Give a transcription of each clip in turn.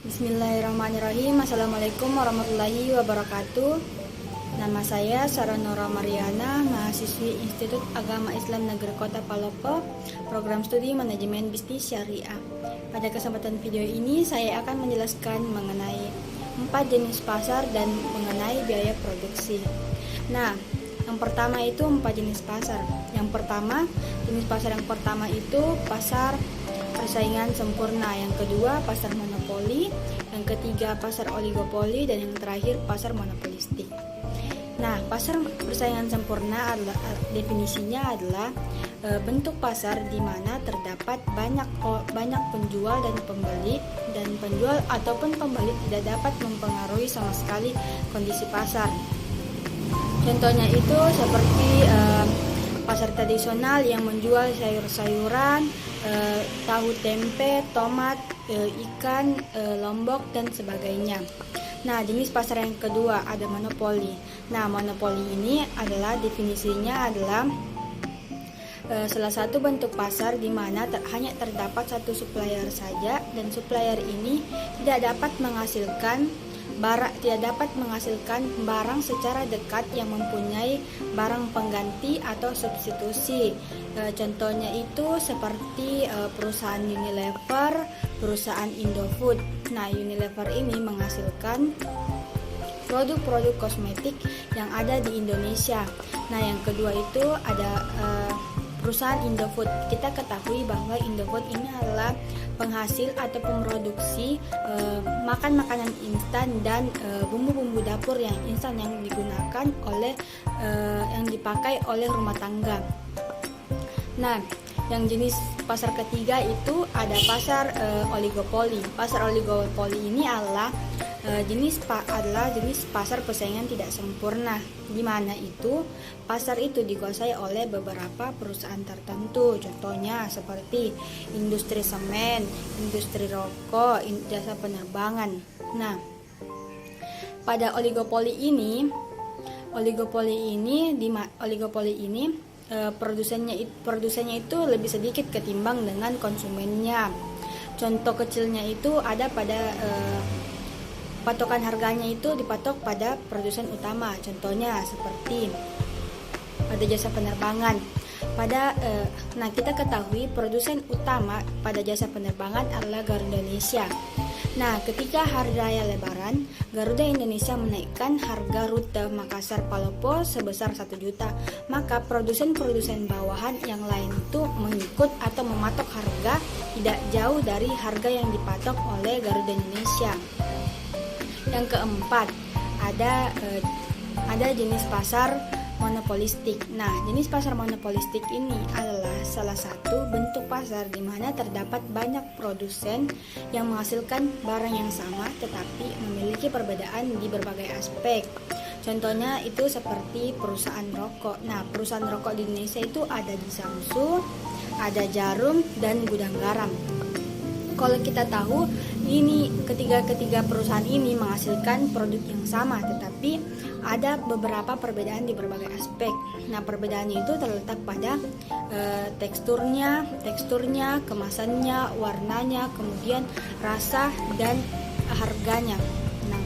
Bismillahirrahmanirrahim. Assalamualaikum warahmatullahi wabarakatuh. Nama saya Saranora Mariana, mahasiswi Institut Agama Islam Negeri Kota Palopo, program studi Manajemen Bisnis Syariah. Pada kesempatan video ini saya akan menjelaskan mengenai 4 jenis pasar dan mengenai biaya produksi. Nah, yang pertama itu 4 jenis pasar. Jenis pasar yang pertama itu pasar persaingan sempurna, yang kedua pasar monopoli, yang ketiga pasar oligopoli, dan yang terakhir pasar monopolistik. Nah, pasar persaingan sempurna adalah definisinya adalah bentuk pasar di mana terdapat banyak penjual dan pembeli, dan penjual ataupun pembeli tidak dapat mempengaruhi sama sekali kondisi pasar. Contohnya itu seperti pasar tradisional yang menjual sayur-sayuran, tahu tempe, tomat, ikan, lombok, dan sebagainya. Nah, jenis pasar yang kedua ada monopoli. Nah, monopoli ini adalah definisinya adalah salah satu bentuk pasar di mana hanya terdapat satu supplier saja, dan supplier ini tidak dapat menghasilkan barang secara dekat yang mempunyai barang pengganti atau substitusi. Contohnya itu seperti perusahaan Unilever, perusahaan Indofood. Nah, Unilever ini menghasilkan produk-produk kosmetik yang ada di Indonesia. Nah, yang kedua itu ada perusahaan Indofood. Kita ketahui bahwa Indofood ini adalah penghasil atau pemroduksi makanan instan dan bumbu-bumbu dapur yang instan yang digunakan yang dipakai oleh rumah tangga. Nah, yang jenis pasar ketiga itu ada pasar oligopoli. Pasar oligopoli ini adalah jenis pasar persaingan tidak sempurna, di mana itu pasar itu dikuasai oleh beberapa perusahaan tertentu. Contohnya seperti industri semen, industri rokok, jasa penerbangan. Nah, pada oligopoli ini produsennya itu lebih sedikit ketimbang dengan konsumennya. Contoh kecilnya itu ada pada patokan harganya itu dipatok pada produsen utama. Contohnya seperti pada jasa penerbangan. Nah, kita ketahui produsen utama pada jasa penerbangan adalah Garuda Indonesia. Nah, ketika hari raya Lebaran, Garuda Indonesia menaikkan harga rute Makassar Palopo sebesar 1 juta. Maka produsen-produsen bawahan yang lain itu mengikut atau mematok harga tidak jauh dari harga yang dipatok oleh Garuda Indonesia. Yang keempat, ada jenis pasar monopolistik. Nah, jenis pasar monopolistik ini adalah salah satu bentuk pasar di mana terdapat banyak produsen yang menghasilkan barang yang sama tetapi memiliki perbedaan di berbagai aspek. Contohnya itu seperti perusahaan rokok. Nah, perusahaan rokok di Indonesia itu ada di Samsu, ada Jarum, dan Gudang Garam. Kalau kita tahu, ini ketiga perusahaan ini menghasilkan produk yang sama, tetapi ada beberapa perbedaan di berbagai aspek. Nah, perbedaannya itu terletak pada teksturnya, kemasannya, warnanya, kemudian rasa dan harganya. Nah,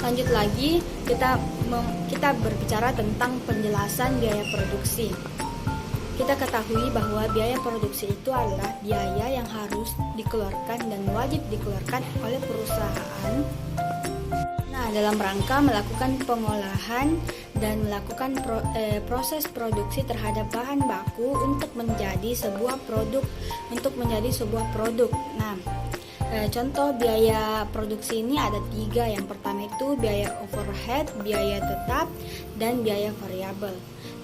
lanjut lagi kita berbicara tentang penjelasan biaya produksi. Kita ketahui bahwa biaya produksi itu adalah biaya yang harus dikeluarkan dan wajib dikeluarkan oleh perusahaan. Nah, dalam rangka melakukan pengolahan dan melakukan proses produksi terhadap bahan baku untuk menjadi sebuah produk. Nah, contoh biaya produksi ini ada 3. Yang pertama itu biaya overhead, biaya tetap, dan biaya variabel.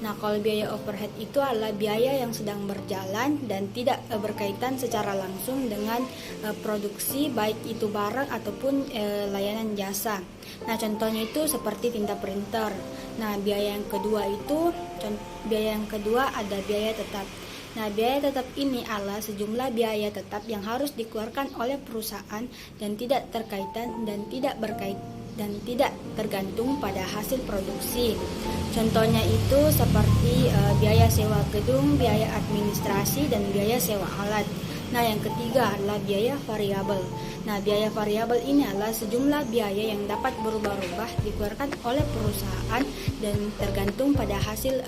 Nah, kalau biaya overhead itu adalah biaya yang sedang berjalan dan tidak berkaitan secara langsung dengan produksi, baik itu barang ataupun layanan jasa. Nah, contohnya itu seperti tinta printer. Nah, biaya yang kedua ada biaya tetap. Nah, biaya tetap ini adalah sejumlah biaya tetap yang harus dikeluarkan oleh perusahaan dan tidak tergantung pada hasil produksi. Contohnya itu seperti biaya sewa gedung, biaya administrasi, dan biaya sewa alat. Nah, yang ketiga adalah biaya variabel. Nah, biaya variabel ini adalah sejumlah biaya yang dapat berubah-ubah dikeluarkan oleh perusahaan dan tergantung pada hasil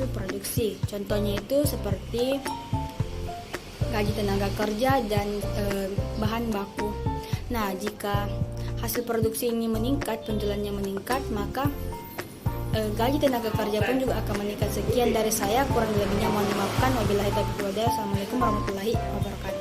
produksi. Contohnya itu seperti gaji tenaga kerja dan bahan baku. Nah, jika hasil produksi ini meningkat, penjualannya meningkat, maka gaji tenaga kerja pun juga akan meningkat. Sekian dari saya, kurang lebihnya mohon dimaafkan. Wabillahi taufiq wal hidayah. Assalamualaikum warahmatullahi wabarakatuh.